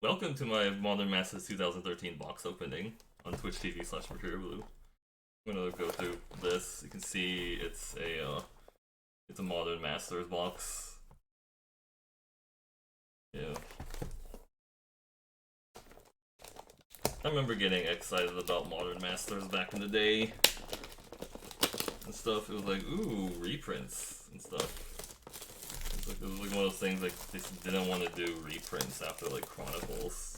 Welcome to my Modern Masters 2013 box opening on Twitch TV/MercurioBlue. I'm gonna go through this. You can see it's a Modern Masters box. Yeah. I remember getting excited about Modern Masters back in the day and stuff. It was like, ooh, reprints and stuff. It was like one of those things like they didn't want to do reprints after like Chronicles.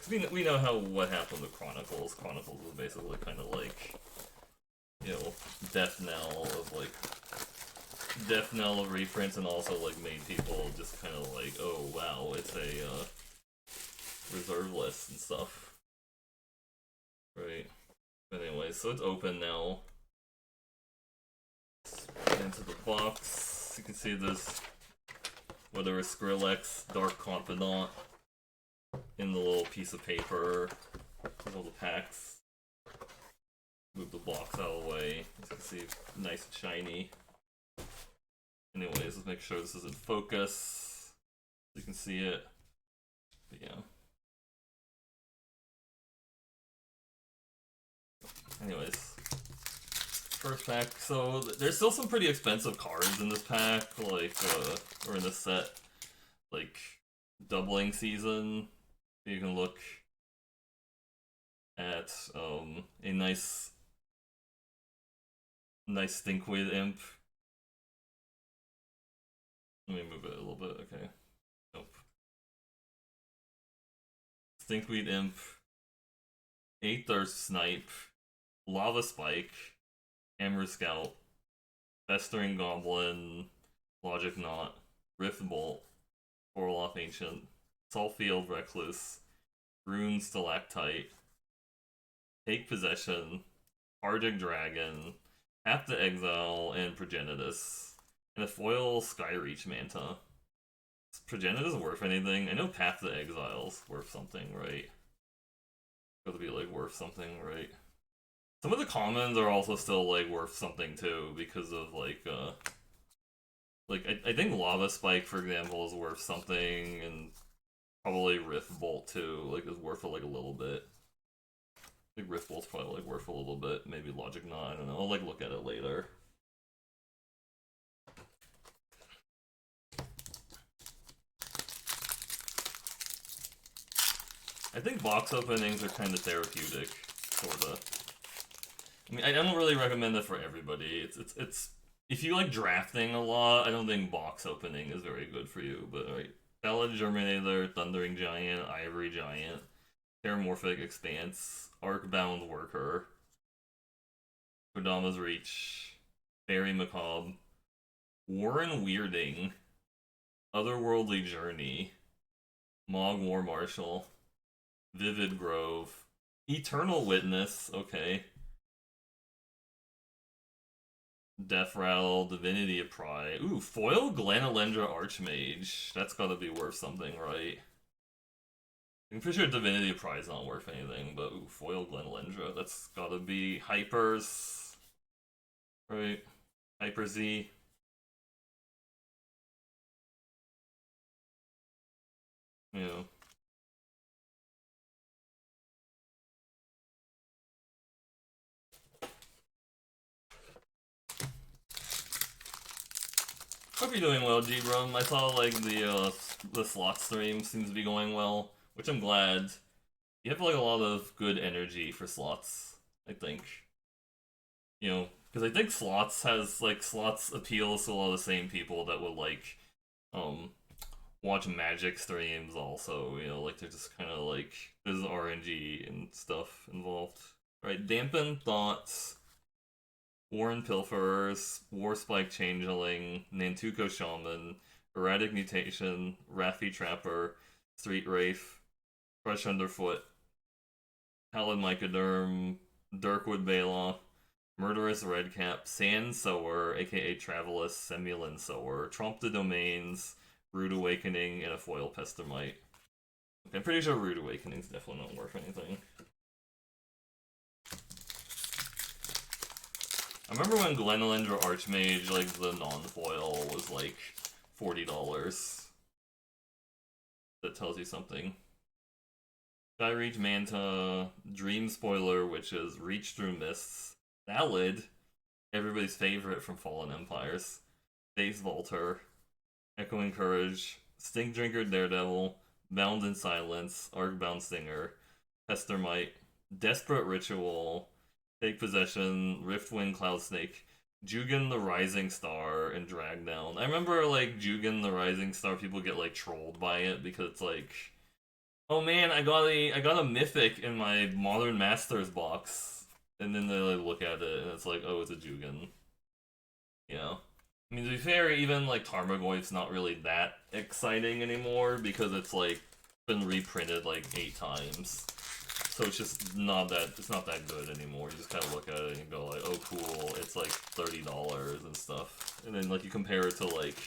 We know what happened with Chronicles. Chronicles was basically kind of like, you know, death knell of reprints, and also like made people just kind of like, oh wow, it's a reserve list and stuff, right? But anyway, so it's open now. Let's into the box. You can see this. Whether it's Skrillex, Dark Confidant, in the little piece of paper, all the packs. Move the box out of the way. As you can see, nice and shiny. Anyways, let's make sure this is in focus, so you can see it. But yeah. Anyways, first pack. So there's still some pretty expensive cards in this pack, like or in this set, like doubling season. You can look at a nice Stinkweed Imp. Let me move it a little bit. Okay. Nope. Stinkweed Imp, a Thirst Snipe, Lava Spike, Hammer Scout, Festering Goblin, Logic Knot, Rift Bolt, Orloff Ancient, Saltfield Recluse, Rune Stalactite, Take Possession, Arctic Dragon, Path to Exile, and Progenitus, and a foil Skyreach Manta. Is Progenitus worth anything? I know Path to Exile's worth something, right? Gotta be like worth something, right? Some of the commons are also still like worth something too, because of like I think Lava Spike, for example, is worth something, and probably Rift Bolt too, like is worth like a little bit. I think Rift Bolt's probably like worth a little bit, maybe Logic Knot, I don't know. I'll like look at it later. I think box openings are kind of therapeutic, sorta. I mean, I don't really recommend it for everybody. It's if you like drafting a lot, I don't think box opening is very good for you. But right, Ballad Germinator, Thundering Giant, Ivory Giant, Terramorphic Expanse, Arcbound Worker, Kodama's Reach, Fairy Macabre, Warren Weirding, Otherworldly Journey, Mog War Marshal, Vivid Grove, Eternal Witness, okay. Death Rattle, Divinity of Pride. Ooh, foil Glanalendra Archmage. That's gotta be worth something, right? I'm pretty sure Divinity of Pride's not worth anything, but ooh, foil Glanalendra. That's gotta be Hypers. Right? Hyper Z. Yeah. Hope you're doing well, G-Brum. I saw like the slot stream seems to be going well, which I'm glad. You have like a lot of good energy for slots, I think. You know, because I think slots appeals to a lot of the same people that would like watch Magic streams also, you know, like they're just kind of like there's RNG and stuff involved. Right, Dampen Thoughts, Warren Pilferers, Warspike Changeling, Nantuko Shaman, Erratic Mutation, Raffi Trapper, Street Wraith, Crush Underfoot, Howlin' Mycoderm, Dirkwood Bela, Murderous Redcap, Sand Sower, aka Travelus, Semulin Sower, Trompe de Domains, Rude Awakening, and a foil Pestermite. Okay, I'm pretty sure Rude Awakening's definitely not worth anything. I remember when Glenalendra Archmage, like the non-foil, was like $40. That tells you something. Skyreach Manta, Dream Spoiler, which is Reach Through Mists, Ballad, everybody's favorite from Fallen Empires, Face Vaulter, Echoing Courage, Stink Drinker Daredevil, Bound in Silence, Arcbound Stinger, Pestermite, Desperate Ritual, Take Possession, Riftwind Cloud Snake, Jugan the Rising Star, and Dragdown. I remember like Jugan the Rising Star, people get like trolled by it because it's like, oh man, I got a mythic in my Modern Masters box, and then they like look at it and it's like, oh, it's a Jugan. Yeah. I mean, to be fair, even like Tarmogoyf's not really that exciting anymore because it's like been reprinted like 8 times. So it's just not that it's not that good anymore. You just kind of look at it and go like, oh cool, it's like $30 and stuff. And then like you compare it to like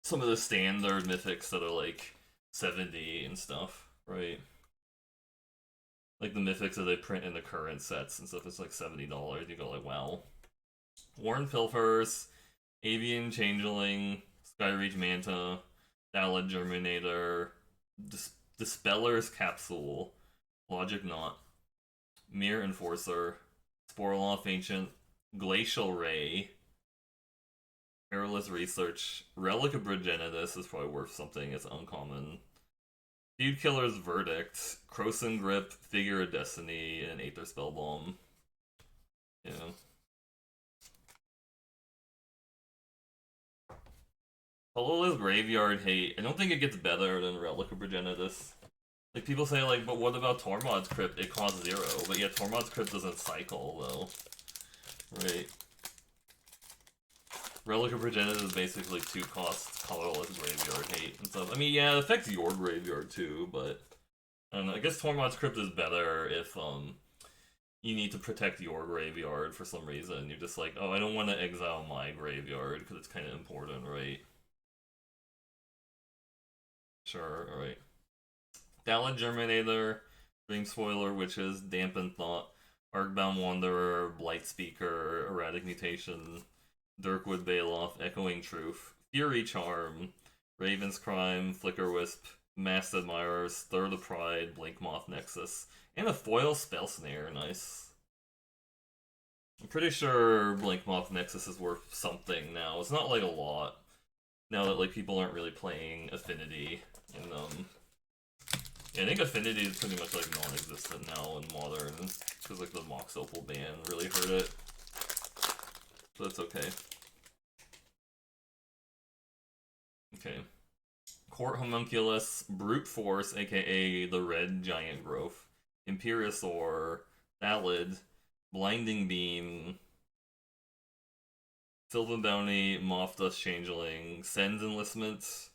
some of the standard mythics that are like 70 and stuff, right? Like the mythics that they print in the current sets and stuff, it's like $70. You go like, wow. Warren Pilfers, Avian Changeling, Skyreach Manta, Dalid Germinator, Dispeller's Capsule, Logic Knot, Mirror Enforcer, Sporoloff Ancient, Glacial Ray, Perilous Research, Relic of Progenitus is probably worth something, it's uncommon. Feud Killer's Verdict, Croson Grip, Figure of Destiny, and Aether Spellbomb. Yeah. Colorless Graveyard Hate. I don't think it gets better than Relic of Progenitus. Like, people say, like, but what about Tormod's Crypt? It costs 0. But yeah, Tormod's Crypt doesn't cycle, though. Right. Relic of Progenitus is basically 2-cost Colorless Graveyard Hate and stuff. I mean, yeah, it affects your graveyard, too, but... I don't know, I guess Tormod's Crypt is better if, you need to protect your graveyard for some reason. You're just like, oh, I don't want to exile my graveyard, because it's kind of important, right? Sure, alright. Dalid Germinator, Dream Spoiler, Witches, Dampened Thought, Arcbound Wanderer, Blight Speaker, Erratic Mutation, Dirkwood Baloth, Echoing Truth, Fury Charm, Raven's Crime, Flicker Wisp, Masked Admirers, Third of Pride, Blink Moth Nexus, and a foil Spell Snare, nice. I'm pretty sure Blink Moth Nexus is worth something now. It's not like a lot, now that like people aren't really playing Affinity, and yeah, I think Affinity is pretty much like non-existent now in Modern, because like the Mox Opal ban really hurt it. So that's okay. Okay. Court Homunculus, Brute Force, aka the Red Giant Growth, Imperiosaur, Ballad, Blinding Beam, Sylvan Bounty, Moth Dust Changeling, Send's Enlistment,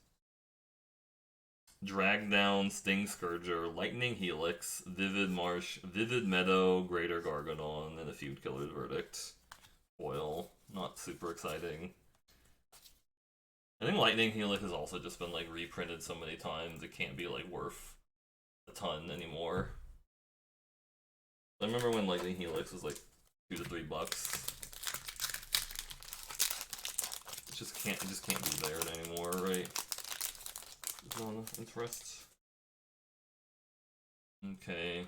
Drag Down, Sting Scourger, Lightning Helix, Vivid Marsh, Vivid Meadow, Greater Gargadon, and a Feud Killer's Verdict. Foil. Not super exciting. I think Lightning Helix has also just been like reprinted so many times it can't be like worth a ton anymore. I remember when Lightning Helix was like $2 to $3. It just can't be there anymore, right? On interest. Okay.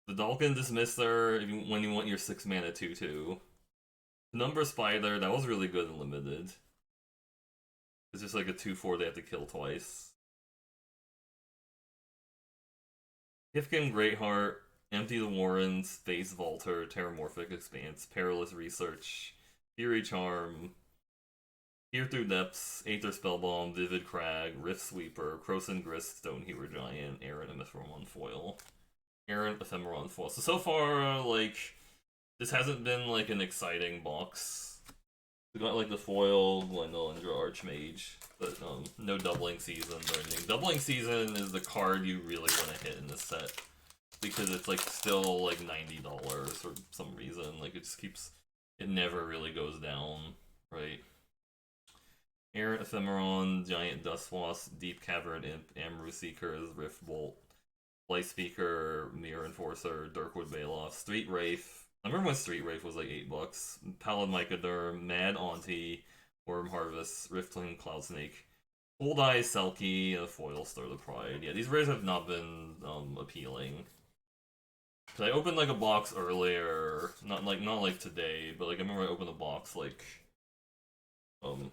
The Dalkin Dismisser when you want your 6-mana 2/2. Number Spider, that was really good and limited. It's just like a 2/4 they have to kill twice. Hifkin Greatheart, Empty the Warrens, Face Vaulter, Terramorphic Expanse, Perilous Research, Fury Charm, Peer Through Depths, Aether Spellbomb, Vivid Crag, Rift Sweeper, Croson Grist, Stoneheaver Giant, Aaron Ephemeron Foil. Aaron Ephemeron Foil. So far, like, this hasn't been, like, an exciting box. We got, like, the foil, Glendolindra Archmage, but, no Doubling Season or anything. Doubling Season is the card you really want to hit in this set, because it's, like, still, like, $90 for some reason. Like, it just keeps... It never really goes down, right? Errant Ephemeron, Giant Dustwasp, Deep Cavern Imp, Amaru Seekers, Rift Bolt, Light Speaker, Mirror Enforcer, Dirkwood Baloth, Street Wraith. I remember when Street Wraith was like $8. Pallid Mycoderm, Mad Auntie, Worm Harvest, Riftling Cloud Snake, Cold Eye, Selkie, and a foil Stir the Pride. Yeah, these rares have not been appealing. Cause I opened like a box earlier, not like today, but like I remember I opened a box um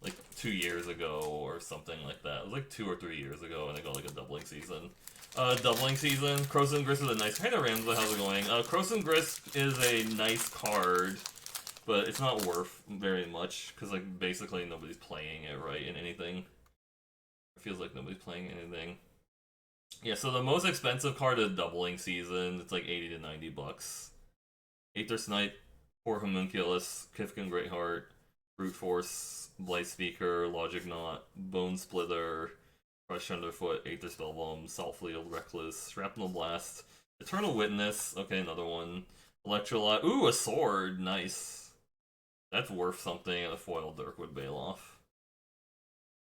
like 2 years ago or something like that. It was like 2 or 3 years ago, and I got like a doubling season. Doubling season. Croson Grist is a nice. Hey there, Ramsey, how's it going? Croson Grist is a nice card, but it's not worth very much because like basically nobody's playing it right in anything. It feels like nobody's playing anything. Yeah, so the most expensive card is doubling season. It's like 80 to 90 bucks. Aether Snipe, Poor Homunculus, Kifkin Greatheart, Brute Force, Blight Speaker, Logic Knot, Bone Splitter, Crush Underfoot, Aether Spellbomb, Saltfield, Reckless, Shrapnel Blast, Eternal Witness, okay, another one. Electrolyte, ooh, a sword, nice. That's worth something, a foil Dirkwood Bailoff.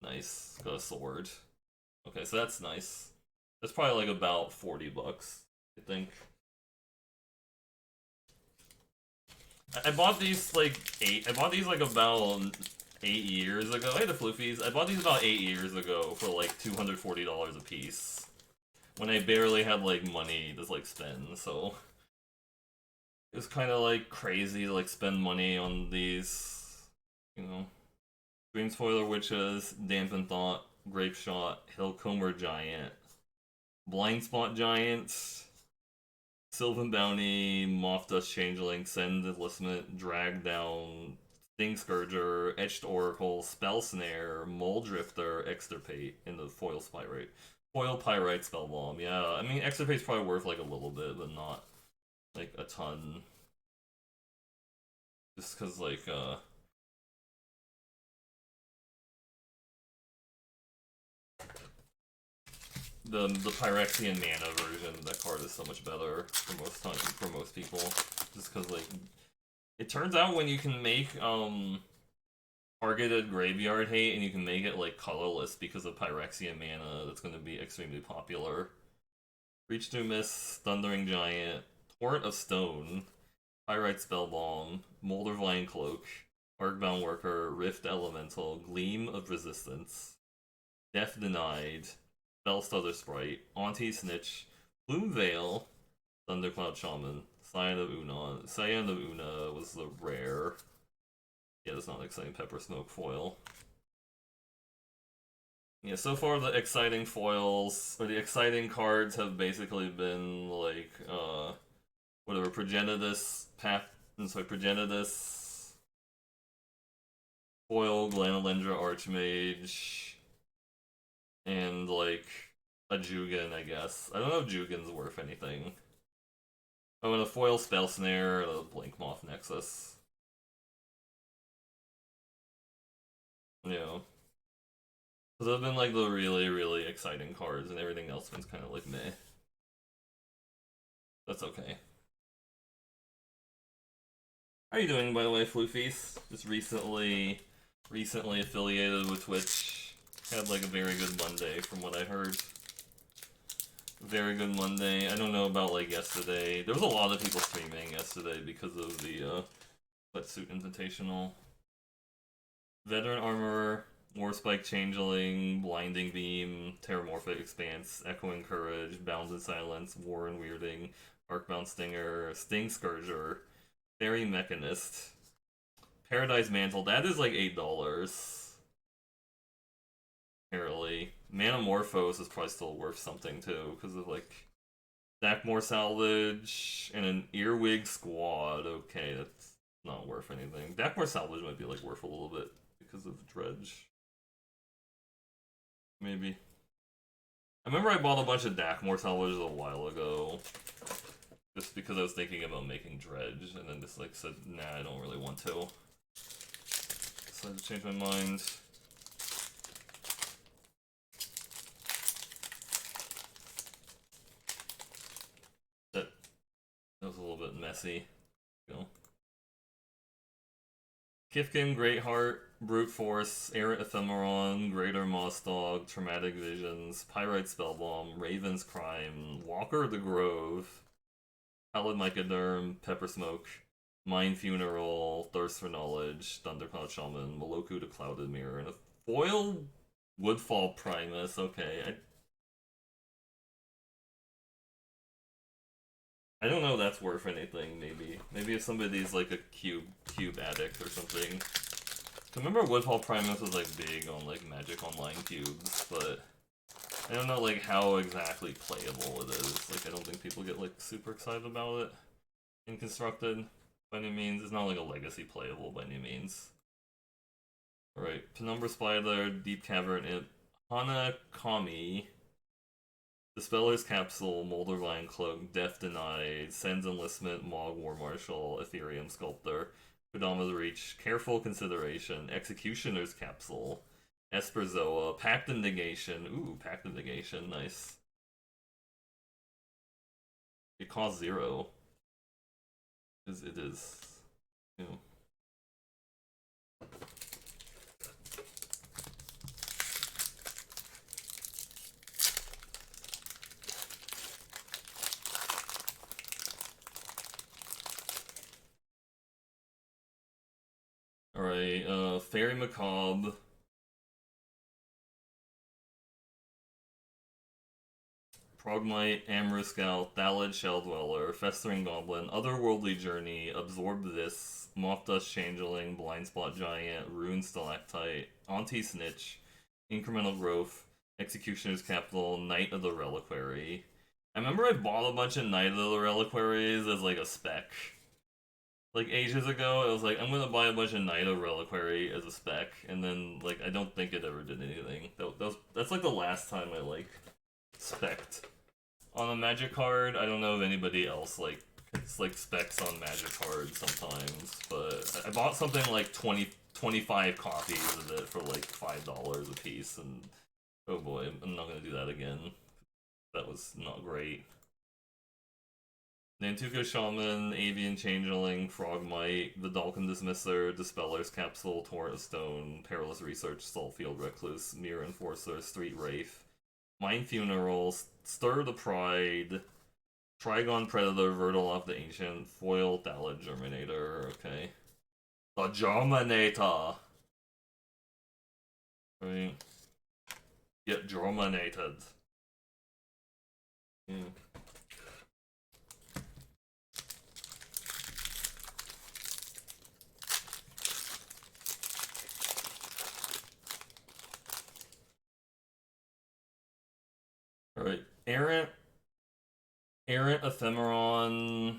Nice, got a sword. Okay, so that's nice. That's probably like about 40 bucks, I think. I bought these like about 8 years ago. Hey, the floofies. I bought these about 8 years ago for like $240 a piece. When I barely had like money to like spend, so it was kind of like crazy to like spend money on these, you know. Dream Spoiler Witches, Dampen Thought, Grape Shot, Hillcomber Giant, Blind Spot Giant, Sylvan Bounty, Moth Dust Changeling, Send Enlistment, Drag Down, Sting Scourger, Etched Oracle, Spell Snare, Mole Drifter, Extirpate, and the Foil Pyrite. Foil Pyrite Spellbomb, yeah. I mean, Extirpate's probably worth like a little bit, but not like a ton. Just because, like, the Phyrexian mana version of that card is so much better for most people. Just because, like, it turns out when you can make targeted graveyard hate and you can make it like colorless because of Phyrexian mana, that's going to be extremely popular. Reach Through Mist, Thundering Giant, Torrent of Stone, Pyrite Spellbomb, Moldervine Cloak, Arcbound Worker, Rift Elemental, Gleam of Resistance, Death Denied, Spellstutter Sprite, Auntie Snitch, Plume Veil, Thundercloud Shaman, Scion of Una. Scion of Una was the rare. Yeah, that's not an exciting Pepper Smoke foil. Yeah, so far the exciting foils, or the exciting cards have basically been like, whatever, Progenitus, Progenitus, Foil, Glanolendra Archmage, and like a Jugan, I guess. I don't know if Jugan's worth anything. Oh, and a Foil Spell Snare, and a Blink Moth Nexus. Yeah. So those have been like the really, really exciting cards, and everything else has been kind of like meh. That's okay. How are you doing, by the way, Floofies? Just recently affiliated with Twitch. Had like a very good Monday, from what I heard. Very good Monday. I don't know about like yesterday. There was a lot of people streaming yesterday because of the Wetsuit Invitational. Veteran Armorer, Warspike Changeling, Blinding Beam, Terramorphic Expanse, Echoing Courage, Bounds in Silence, Warren Weirding, Arcbound Stinger, Sting Scourger, Fairy Mechanist, Paradise Mantle. That is like $8. Apparently. Manamorphose is probably still worth something too, because of like Stackmore Salvage and an Earwig Squad. Okay, that's not worth anything. Stackmore Salvage might be like worth a little bit because of Dredge. Maybe. I remember I bought a bunch of Dackmore Salvage a while ago. Just because I was thinking about making Dredge, and then just like said, nah, I don't really want to. So I just changed my mind. That was a little bit messy. Go. Kifkin, Greatheart, Brute Force, Errant Ephemeron, Greater Moss Dog, Traumatic Visions, Pyrite Spellbomb, Raven's Crime, Walker the Grove, Pallid Mycoderm, Pepper Smoke, Mind Funeral, Thirst for Knowledge, Thundercloud Shaman, Moloku the Clouded Mirror, and a foil Woodfall Primus, okay. I don't know if that's worth anything, maybe. Maybe if somebody's like a cube addict or something. Remember Woodfall Primus was like big on like Magic Online cubes, but I don't know like how exactly playable it is. Like I don't think people get like super excited about it in Constructed by any means. It's not like a legacy playable by any means. Alright, Penumbra Spider, Deep Cavern Imp, Hanakami, Dispeller's Capsule, Moldervine Cloak, Death Denied, Sands Enlistment, Mog War Marshal, Ethereum Sculptor, Kodama's Reach, Careful Consideration, Executioner's Capsule, Esperzoa, Pact of Negation. Ooh, Pact of Negation, nice. It costs 0. It is. You know. Alright, Fairy Macabre. Progmite, Amorous Scout, Thalid Shelldweller, Festering Goblin, Otherworldly Journey, Absorb This, Moth Dust Changeling, Blind Spot Giant, Rune Stalactite, Auntie Snitch, Incremental Growth, Executioner's Capital, Knight of the Reliquary. I remember I bought a bunch of Knight of the Reliquaries as like a spec. Like ages ago, it was like, I'm gonna buy a bunch of Knight of Reliquary as a spec, and then like I don't think it ever did anything. That's like the last time I like spec'd on a magic card. I don't know if anybody else like specs on magic cards sometimes, but I bought something like 25 copies of it for like $5 a piece, and oh boy, I'm not gonna do that again. That was not great. Nantuko Shaman, Avian Changeling, Frogmite, Vidalcan Dismisser, Dispeller's Capsule, Torrent of Stone, Perilous Research, Saltfield Recluse, Mirror Enforcer, Street Wraith, Mind Funeral, Stir the Pride, Trigon Predator, Vertaloff the Ancient, Foil Thalid Germinator, okay. The Germinator! Right. Get germinated. Hmm. Alright. Errant Ephemeron,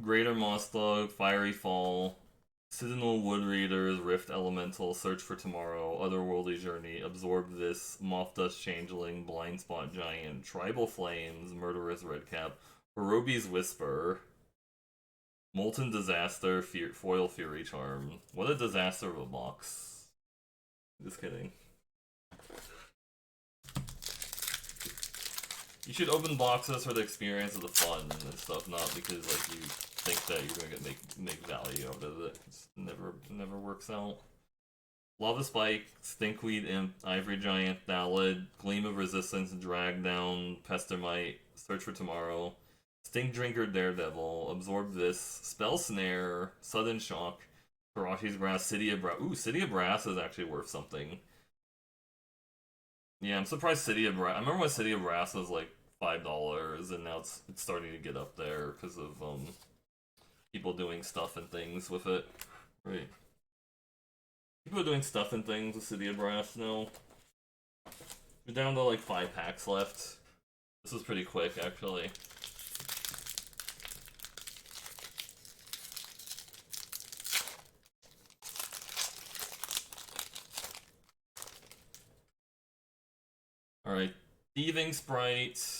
Greater Moss Dog, Fiery Fall, Citadel Wood Readers, Rift Elemental, Search for Tomorrow, Otherworldly Journey, Absorb This, Moth Dust Changeling, Blind Spot Giant, Tribal Flames, Murderous Redcap, Orobi's Whisper, Molten Disaster, Foil Fury Charm. What a disaster of a box. Just kidding. You should open boxes for the experience of the fun and stuff, not because like you think that you're gonna make value out of it. It never works out. Lava Spike, Stinkweed Imp, Ivory Giant, Thalid, Gleam of Resistance, Drag Down, Pestermite, Search for Tomorrow, Stink Drinker Daredevil, Absorb This, Spell Snare, Sudden Shock, Tarashi's Brass, City of Brass. Ooh, City of Brass is actually worth something. Yeah, I'm surprised City of Brass. I remember when City of Brass was like $5, and now it's starting to get up there because of people doing stuff and things with it. Right. People are doing stuff and things with City of Brass now. We're down to like 5 packs left. This was pretty quick, actually. Alright. Thieving Sprite.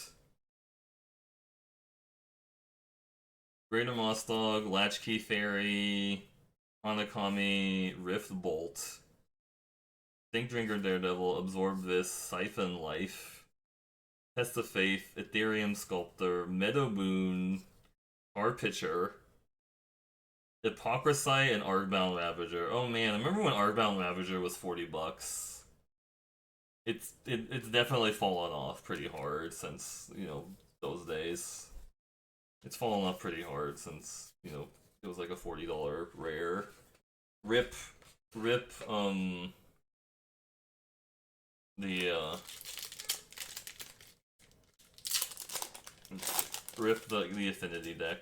Greater Moss Dog, Latchkey Fairy, Hanakami, Rift Bolt, Think Drinker Daredevil, Absorb This, Siphon Life, Test of Faith, Ethereum Sculptor, Meadow Moon, Our Pitcher, Hypocrisite, and Arcbound Ravager. Oh man, I remember when Arcbound Ravager was $40. It's definitely fallen off pretty hard since, you know, those days. It's fallen off pretty hard since, you know, it was like a $40 rare. Rip, the rip the affinity deck,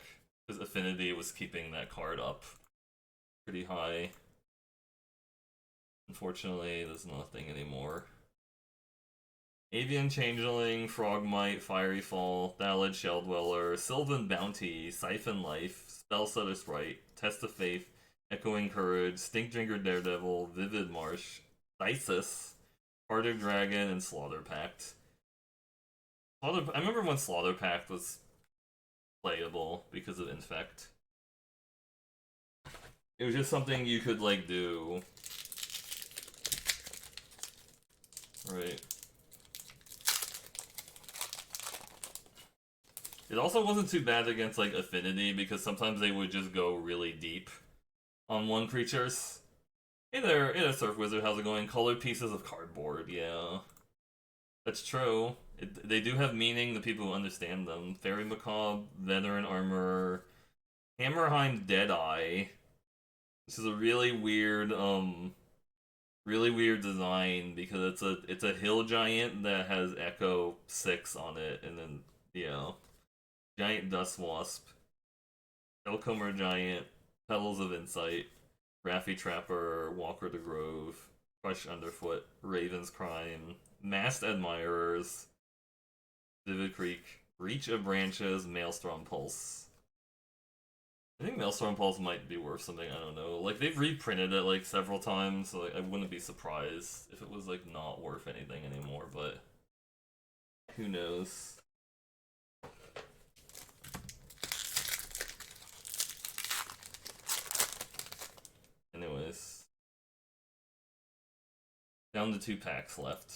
because affinity was keeping that card up pretty high. Unfortunately, there's nothing anymore. Avian Changeling, Frogmite, Fiery Fall, Thallid Shelldweller, Sylvan Bounty, Siphon Life, Spellstutter Sprite, Test of Faith, Echoing Courage, Stinkdrinker Daredevil, Vivid Marsh, Thysis, Harder Dragon, and Slaughter Pact. I remember when Slaughter Pact was playable because of Infect. It was just something you could, like, do. Right. It also wasn't too bad against, like, Affinity, because sometimes they would just go really deep on one creatures. Hey there, Surf Wizard, how's it going? Colored pieces of cardboard, yeah. That's true. They do have meaning, the people who understand them. Fairy Macabre, Veteran Armorer, Hammerheim Deadeye. This is a really weird design, because it's a hill giant that has Echo 6 on it, and then, yeah. Giant Dust Wasp, Hellcomer Giant, Petals of Insight, Raffy Trapper, Walker the Grove, Crush Underfoot, Raven's Crime, Masked Admirers, Vivid Creek, Reach of Branches, Maelstrom Pulse. I think Maelstrom Pulse might be worth something, I don't know. Like, they've reprinted it, like, several times, so like, I wouldn't be surprised if it was, like, not worth anything anymore, but who knows. Anyways. Down to 2 packs left.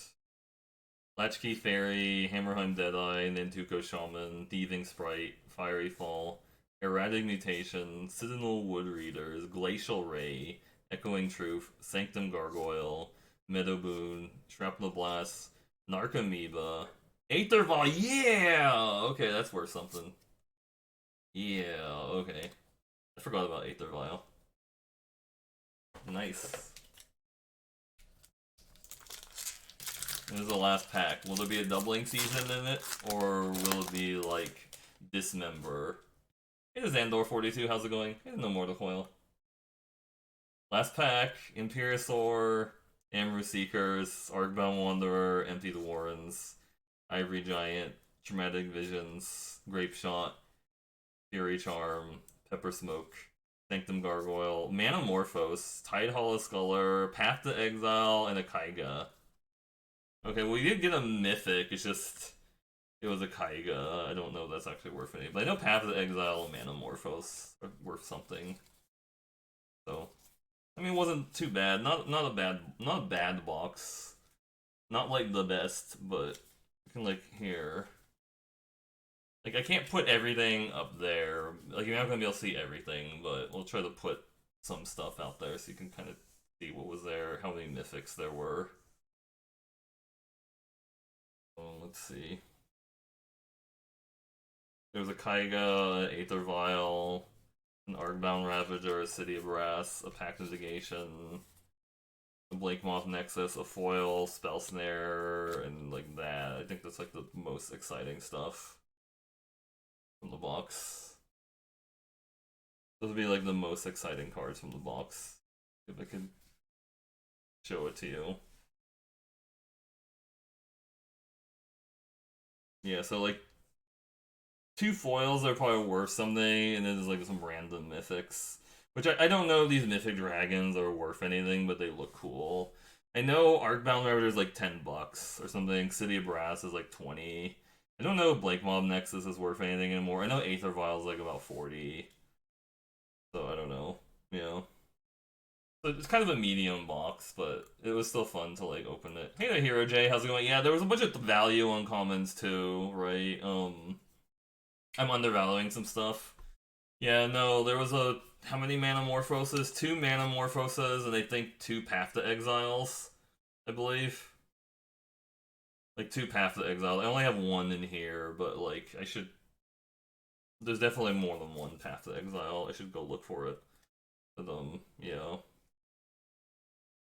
Latchkey Fairy, Hammerheim Deadeye, Nantuko Shaman, Thieving Sprite, Fiery Fall, Erratic Mutation, Citadel Woodreaders, Glacial Ray, Echoing Truth, Sanctum Gargoyle, Meadowboon, Shrapnel Blast, Narcomoeba, Aethervile, yeah! Okay, that's worth something. Yeah, okay. I forgot about Aethervile. Nice. This is the last pack. Will there be a doubling season in it? Or will it be, like, Dismember? Hey, Xandor42, how's it going? Hey, No Mortal Coil. Last pack, Imperiosaur, Amru Seekers, Arcbound Wanderer, Empty the Warrens, Ivory Giant, Traumatic Visions, Grape Shot, Fury Charm, Pepper Smoke, Sanctum Gargoyle, Manamorphose, Tidehollow Sculler, Path to Exile, and a Kaiga. Okay, well, you did get a Mythic, it's just... It was a Kaiga. I don't know if that's actually worth anything. But I know Path of Exile and Manamorphose are worth something. So, I mean, it wasn't too bad. Not a bad box. Not like the best, but you can, like, here. Like, I can't put everything up there. Like, you're not gonna be able to see everything, but we'll try to put some stuff out there so you can kind of see what was there, how many mythics there were. Oh, let's see. There was a Kaiga, Aethervile, an Arcbound Ravager, a City of Brass, a Pact of Negation, a Blake Moth Nexus, a Foil, Spell Snare, and like that. I think that's like the most exciting stuff from the box. Those would be like the most exciting cards from the box. If I could show it to you. Yeah, so like 2 foils are probably worth something, and then there's like some random mythics. Which I don't know if these mythic dragons are worth anything, but they look cool. I know Arcbound Ravager is like $10 or something. City of Brass is like 20. I don't know if Blake Mob Nexus is worth anything anymore. I know Aethervile is like about 40. So I don't know. Yeah. So it's kind of a medium box, but it was still fun to like open it. Hey there, Hero J, how's it going? Yeah, there was a bunch of value on commons too, right? I'm undervaluing some stuff. Yeah, no, there was a... How many Manamorphoses? 2 Manamorphoses, and I think 2 Path to Exiles, I believe. Like, 2 Path to Exile. I only have 1 in here, but, like, I should... There's definitely more than 1 Path to Exile. I should go look for it. But, yeah.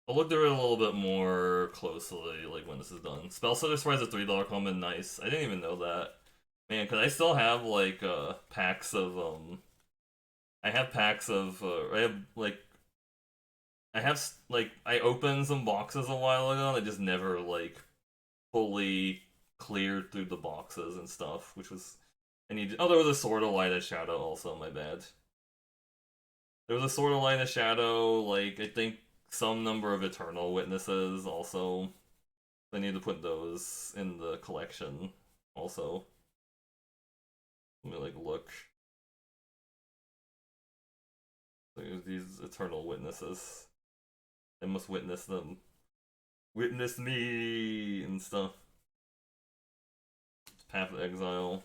I'll look through it a little bit more closely, like when this is done. Spellsetter Surprise a $3 comment, nice. I didn't even know that. Man, cause I still have like packs of I have packs of I have like I opened some boxes a while ago and I just never like fully cleared through the boxes and stuff, which was I need. Oh, there was a Sword of Light and Shadow also. My bad. There was a Sword of Light and Shadow. Like I think some number of Eternal Witnesses also. I need to put those in the collection also. Let me like look. There's these Eternal Witnesses. I must witness them. Witness me and stuff. Path of Exile.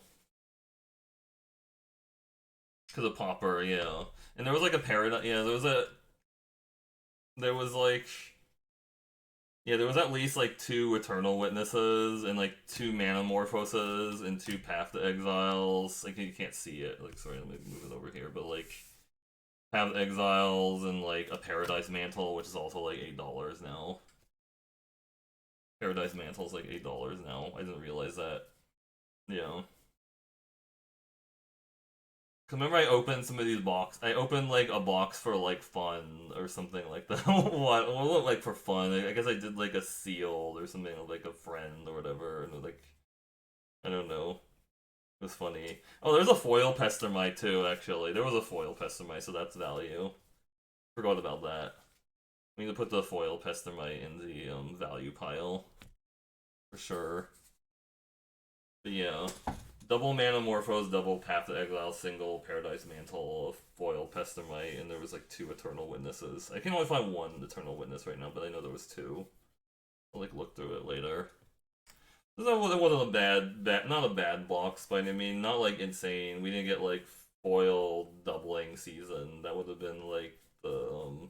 Because of Popper, yeah. And there was like a paradigm. Yeah, there was like. Yeah, there was at least like two Eternal Witnesses and like two Manamorphoses and two Path to Exiles. Like you can't see it. Like sorry, let me move it over here. But like Path to Exiles and like a Paradise Mantle, which is also like $8 now. Paradise Mantle is like $8 now. I didn't realize that. Yeah. Cause remember I opened some of these boxes. I opened like a box for like fun or something like that. What? Well, like for fun. I guess I did like a sealed or something like a friend or whatever. And like I don't know. It was funny. Oh, there's a foil Pestermite too. Actually, there was a foil Pestermite, so that's value. Forgot about that. We need to put the foil Pestermite in the value pile for sure. But yeah. Double Manamorphose, double Path to Exile, single Paradise Mantle, foil Pestermite, and there was like two Eternal Witnesses. I can only find one Eternal Witness right now, but I know there was two. I'll like look through it later. This wasn't a not a bad box, but I mean, not like insane. We didn't get like foil doubling season. That would have been like the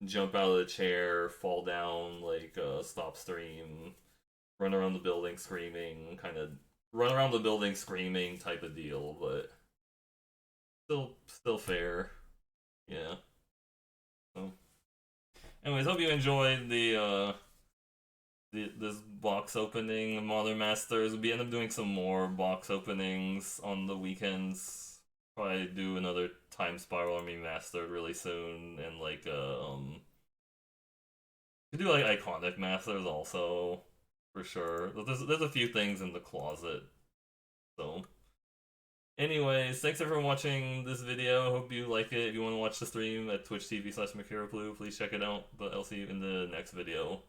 jump out of the chair, fall down, like stop stream, run around the building screaming, kind of run around the building screaming type of deal, but still fair. Yeah. So, anyways, hope you enjoyed this box opening of Modern Masters. We'll end up doing some more box openings on the weekends. Probably do another Time Spiral Remastered really soon, and like we do like iconic masters also for sure. There's a few things in the closet. So, anyways, thanks everyone for watching this video. Hope you like it. If you want to watch the stream at Twitch TV/MercurioBlue, please check it out. But I'll see you in the next video.